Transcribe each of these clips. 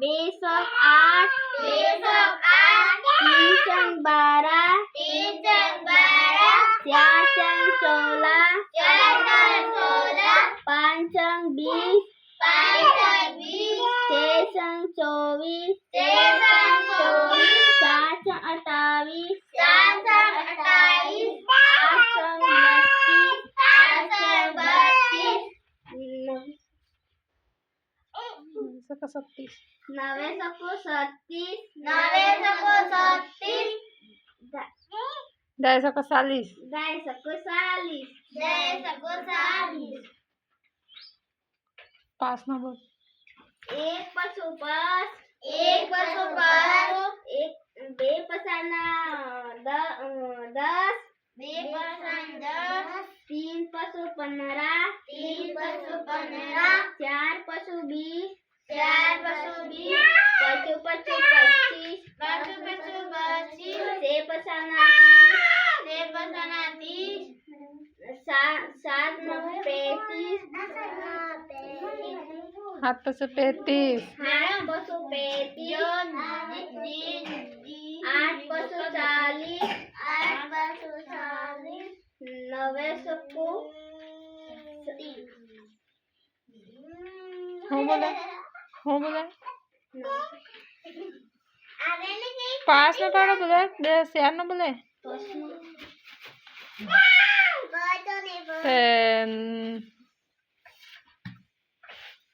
बेसक 8 3 12 4 16 5 20 6 24 7 28 8 32 9 36 10 40 5 નો બોલ 1 पशु 5 2 पसाना 10 3 पशु 15 4 पशु 20 पशु 25 6 पसाना 30 7 35 7 पशु 35 8 पशु 8 पशु 40 9 सकू हो बोला 5 નો પાડો બોલે 4 નો બોલે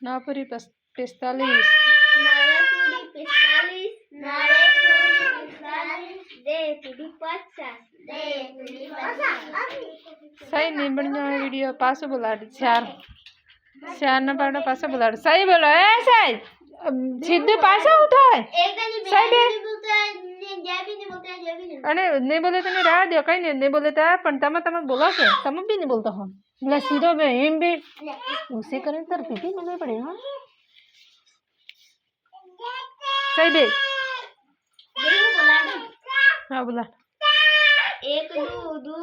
9 पूरी 45 सही नहीं बन जाए वीडियो पास बुला 4 न पाड़ो पास बुला सही बोलो सही सीधे पास उठो सही अरे नहीं बोले तो नहीं रहा दियो कहीं नहीं बोले तो पण तमे बोलो के तमे भी नहीं बोलता हो बोला सीधो में हिम भी उसे करें तर पीटी मिलने पड़े हां सही दे हाँ बोला 1 2